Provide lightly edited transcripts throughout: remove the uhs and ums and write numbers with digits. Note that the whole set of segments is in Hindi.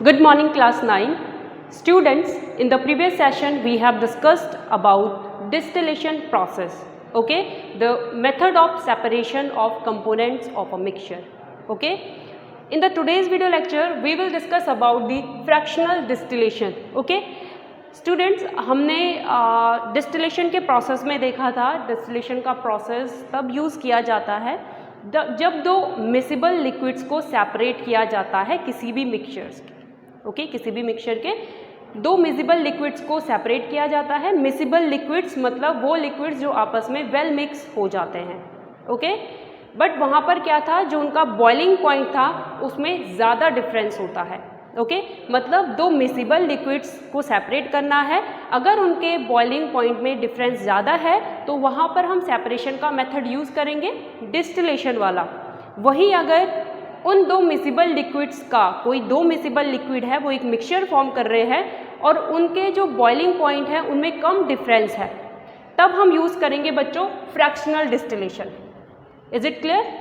Good morning class 9. Students, in the previous session we have discussed about distillation process. Okay, the method of separation of components of a mixture. Okay, in the today's video lecture we will discuss about the fractional distillation. Okay, students हमने डिस्टिलेशन के प्रोसेस में देखा था। डिस्टिलेशन का प्रोसेस तब यूज़ किया जाता है जब दो मिसिबल लिक्विड्स को सेपरेट किया जाता है किसी भी मिक्सचर्स के। ओके, किसी भी मिक्सचर के दो मिसिबल लिक्विड्स को सेपरेट किया जाता है। मिसिबल लिक्विड्स मतलब वो लिक्विड्स जो आपस में वेल मिक्स हो जाते हैं। ओके, बट वहाँ पर क्या था, जो उनका बॉइलिंग पॉइंट था उसमें ज़्यादा डिफरेंस होता है। ओके, मतलब दो मिसिबल लिक्विड्स को सेपरेट करना है, अगर उनके बॉइलिंग पॉइंट में डिफरेंस ज़्यादा है तो वहाँ पर हम सेपरेशन का मेथड यूज़ करेंगे डिस्टिलेशन वाला। वहीं अगर उन दो मिसिबल लिक्विड्स का कोई दो मिसिबल लिक्विड है, वो एक मिक्सचर फॉर्म कर रहे हैं और उनके जो बॉइलिंग पॉइंट है उनमें कम डिफरेंस है, तब हम यूज़ करेंगे बच्चों fractional distillation. Is it clear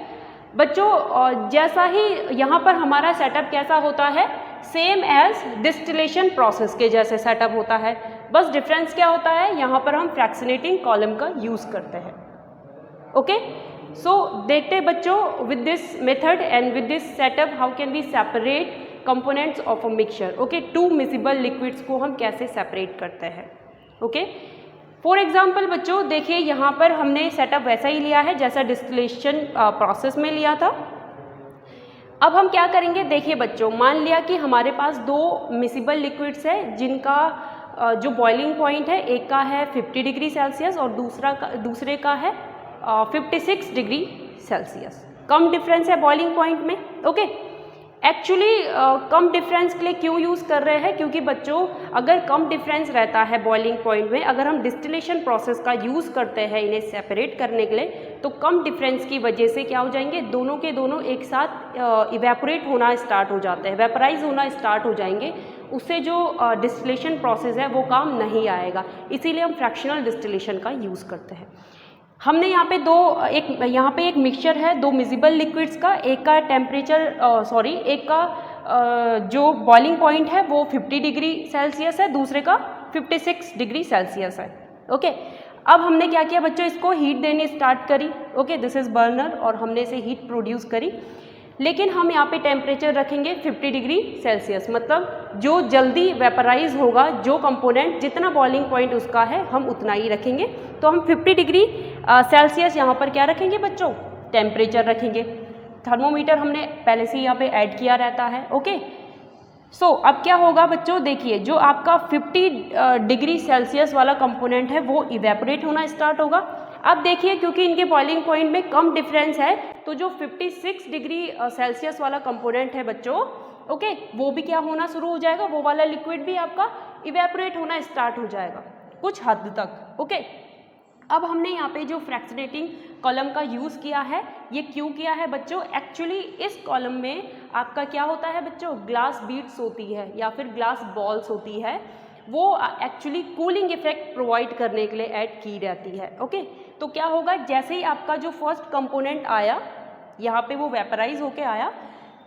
बच्चों? जैसा ही यहाँ पर हमारा सेटअप कैसा होता है, सेम एज डिस्टिलेशन प्रोसेस के जैसे सेटअप होता है, बस डिफरेंस क्या होता है, यहाँ पर हम फ्रैक्शनेटिंग कॉलम का यूज़ करते हैं। ओके, सो देखते हैं बच्चों with this method and with this setup how can we separate components of a mixture. Okay, two miscible liquids को हम कैसे सेपरेट करते हैं। ओके, फॉर एग्जाम्पल बच्चों देखिए यहाँ पर हमने सेटअप वैसा ही लिया है जैसा डिस्टिलेशन प्रोसेस में लिया था। अब हम क्या करेंगे, देखिए बच्चों, मान लिया कि हमारे पास दो मिसिबल लिक्विड्स है जिनका जो बॉइलिंग पॉइंट है, एक का है 50 डिग्री सेल्सियस और दूसरे का है 56 डिग्री सेल्सियस। कम डिफरेंस है बॉइलिंग पॉइंट में। ओके, एक्चुअली कम डिफरेंस के लिए क्यों यूज़ कर रहे हैं, क्योंकि बच्चों अगर कम डिफरेंस रहता है बॉइलिंग पॉइंट में, अगर हम डिस्टिलेशन प्रोसेस का यूज़ करते हैं इन्हें सेपरेट करने के लिए, तो कम डिफरेंस की वजह से क्या हो जाएंगे, दोनों के दोनों एक साथ इवेपोरेट होना स्टार्ट हो जाते हैं, वेपराइज होना स्टार्ट हो जाएंगे। उससे जो डिस्टिलेशन प्रोसेस है वो काम नहीं आएगा, इसीलिए हम फ्रैक्शनल डिस्टिलेशन का यूज़ करते हैं। हमने यहाँ पे यहाँ पे एक मिक्सचर है दो मिसिबल लिक्विड्स का, एक का टेम्परेचर एक का जो बॉइलिंग पॉइंट है वो 50 डिग्री सेल्सियस है, दूसरे का 56 डिग्री सेल्सियस है। ओके, अब हमने क्या किया बच्चों, इसको हीट देनी स्टार्ट करी। ओके, दिस इज़ बर्नर और हमने इसे हीट प्रोड्यूस करी, लेकिन हम यहाँ पे टेम्परेचर रखेंगे 50 डिग्री सेल्सियस, मतलब जो जल्दी वेपराइज होगा, जो कंपोनेंट जितना बॉइलिंग पॉइंट उसका है हम उतना ही रखेंगे। तो हम 50 डिग्री सेल्सियस यहाँ पर क्या रखेंगे बच्चों, टेम्परेचर रखेंगे। थर्मोमीटर हमने पहले से यहाँ पे ऐड किया रहता है। ओके, सो अब क्या होगा बच्चों, देखिए जो आपका 50 डिग्री सेल्सियस वाला कंपोनेंट है वो इवेपोरेट होना स्टार्ट होगा। अब देखिए क्योंकि इनके बॉइलिंग पॉइंट में कम डिफरेंस है, तो जो 56 डिग्री सेल्सियस वाला कंपोनेंट है बच्चों, ओके, वो भी क्या होना शुरू हो जाएगा, वो वाला लिक्विड भी आपका इवेपोरेट होना स्टार्ट हो जाएगा कुछ हद तक। ओके, अब हमने यहाँ पे जो फ्रैक्शनेटिंग कॉलम का यूज़ किया है, ये क्यों किया है बच्चों, एक्चुअली इस कॉलम में आपका क्या होता है बच्चों, ग्लास बीड्स होती है या फिर ग्लास बॉल्स होती है, वो एक्चुअली कूलिंग इफेक्ट प्रोवाइड करने के लिए ऐड की रहती है। ओके, तो क्या होगा, जैसे ही आपका जो फर्स्ट कंपोनेंट आया यहाँ पे वो वेपराइज होके आया,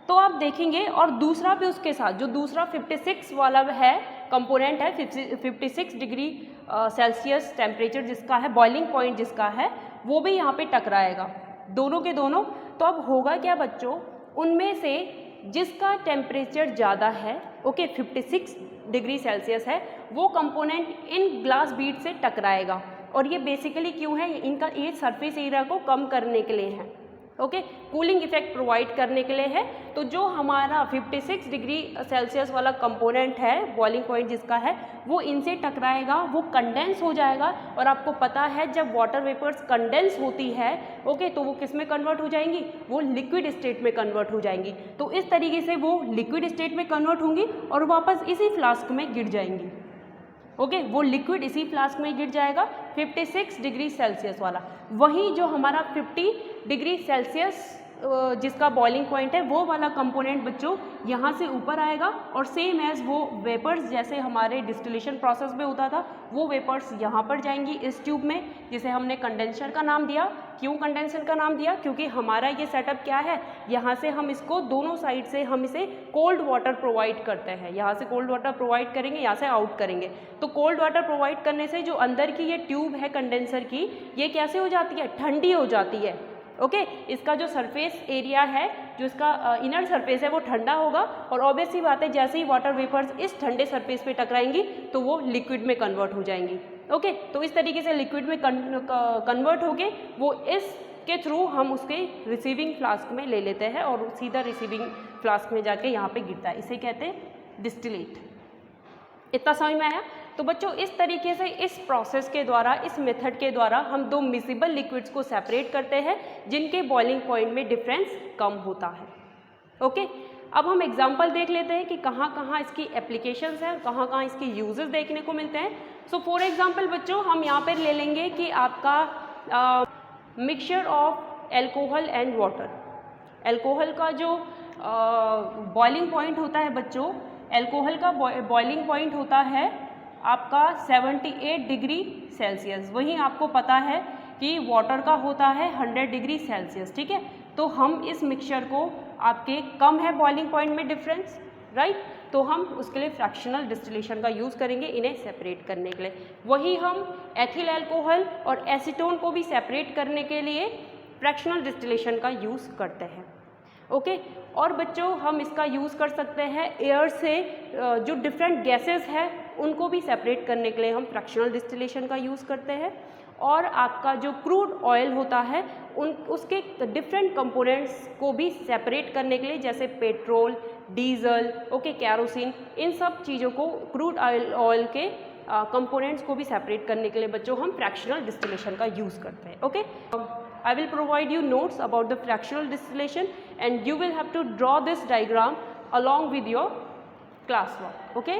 तो आप देखेंगे और दूसरा भी उसके साथ, जो दूसरा 56 वाला है कंपोनेंट है, 56 डिग्री सेल्सियस टेम्परेचर जिसका है, बॉइलिंग पॉइंट जिसका है, वो भी यहाँ पे टकराएगा, दोनों के दोनों। तो अब होगा क्या बच्चों, उनमें से जिसका टेम्परेचर ज़्यादा है, ओके, 56 डिग्री सेल्सियस है, वो कंपोनेंट इन ग्लास बीड से टकराएगा। और ये बेसिकली क्यों है, इनका ये सरफेस एरिया को कम करने के लिए है। ओके, कूलिंग इफेक्ट प्रोवाइड करने के लिए है। तो जो हमारा 56 डिग्री सेल्सियस वाला कंपोनेंट है, बॉइलिंग पॉइंट जिसका है, वो इनसे टकराएगा, वो कंडेंस हो जाएगा। और आपको पता है जब वाटर वेपर्स कंडेंस होती है, ओके, तो वो किस में कन्वर्ट हो जाएंगी, वो लिक्विड स्टेट में कन्वर्ट हो जाएंगी। तो इस तरीके से वो लिक्विड स्टेट में कन्वर्ट होंगी और वापस इसी फ्लास्क में गिर जाएंगी। ओके, वो लिक्विड इसी फ्लास्क में गिर जाएगा 56 डिग्री सेल्सियस वाला। वहीं जो हमारा 50 डिग्री सेल्सियस जिसका बॉइलिंग पॉइंट है वो वाला कंपोनेंट बच्चों यहाँ से ऊपर आएगा और सेम एज वो वेपर्स जैसे हमारे डिस्टिलेशन प्रोसेस में होता था वो वेपर्स यहाँ पर जाएंगी इस ट्यूब में, जिसे हमने कंडेंसर का नाम दिया। क्यों कंडेंसर का नाम दिया? क्योंकि हमारा ये सेटअप क्या है, यहाँ से हम इसको दोनों साइड से हम इसे कोल्ड वाटर प्रोवाइड करते हैं। यहाँ से कोल्ड वाटर प्रोवाइड करेंगे, यहाँ से आउट करेंगे। तो कोल्ड वाटर प्रोवाइड करने से जो अंदर की ये ट्यूब है कंडेंसर की, ये कैसे हो जाती है? ठंडी हो जाती है। ओके, इसका जो सरफेस एरिया है, जो इसका इनर सरफेस है वो ठंडा होगा और ऑब्वियस सी बात है जैसे ही वाटर वेपर्स इस ठंडे सरफेस पे टकराएंगी तो वो लिक्विड में कन्वर्ट हो जाएंगी। ओके, तो इस तरीके से लिक्विड में कन्वर्ट होके वो इसके थ्रू हम उसके रिसीविंग फ्लास्क में ले लेते हैं और सीधा रिसीविंग फ्लास्क में जाके यहाँ पे गिरता है। इसे कहते हैं डिस्टिलेट। इतना समझ में आया? तो बच्चों इस तरीके से इस प्रोसेस के द्वारा, इस मेथड के द्वारा हम दो मिसिबल लिक्विड्स को सेपरेट करते हैं जिनके बॉइलिंग पॉइंट में डिफरेंस कम होता है। ओके, अब हम एग्जांपल देख लेते हैं कि कहाँ कहाँ इसकी एप्लीकेशंस हैं, कहाँ कहाँ इसके यूजेस देखने को मिलते हैं। सो फॉर एग्जांपल बच्चों हम यहाँ पर ले लेंगे कि आपका mixture of alcohol and water. Alcohol का जो बॉइलिंग पॉइंट होता है बच्चों, एल्कोहल का बॉइलिंग पॉइंट होता है आपका 78 डिग्री सेल्सियस। वहीं आपको पता है कि वाटर का होता है 100 डिग्री सेल्सियस। ठीक है, तो हम इस मिक्सचर को, आपके कम है बॉइलिंग पॉइंट में डिफरेंस, राइट, तो हम उसके लिए फ्रैक्शनल डिस्टिलेशन का यूज़ करेंगे इन्हें सेपरेट करने के लिए। वही हम एथिल अल्कोहल और एसीटोन को भी सेपरेट करने के लिए फ्रैक्शनल डिस्टिलेशन का यूज़ करते हैं। ओके, और बच्चों हम इसका यूज़ कर सकते हैं एयर से जो डिफरेंट गैसेस है उनको भी सेपरेट करने के लिए हम फ्रैक्शनल डिस्टिलेशन का यूज़ करते हैं। और आपका जो क्रूड ऑयल होता है उसके डिफरेंट कंपोनेंट्स को भी सेपरेट करने के लिए, जैसे पेट्रोल, डीजल, ओके, कैरोसिन, इन सब चीज़ों को, क्रूड ऑयल के कंपोनेंट्स को भी सेपरेट करने के लिए बच्चों हम फ्रैक्शनल डिस्टिलेशन का यूज़ करते हैं। Okay, I will provide you notes about the fractional distillation and you will have to draw this diagram along with your classwork. Okay.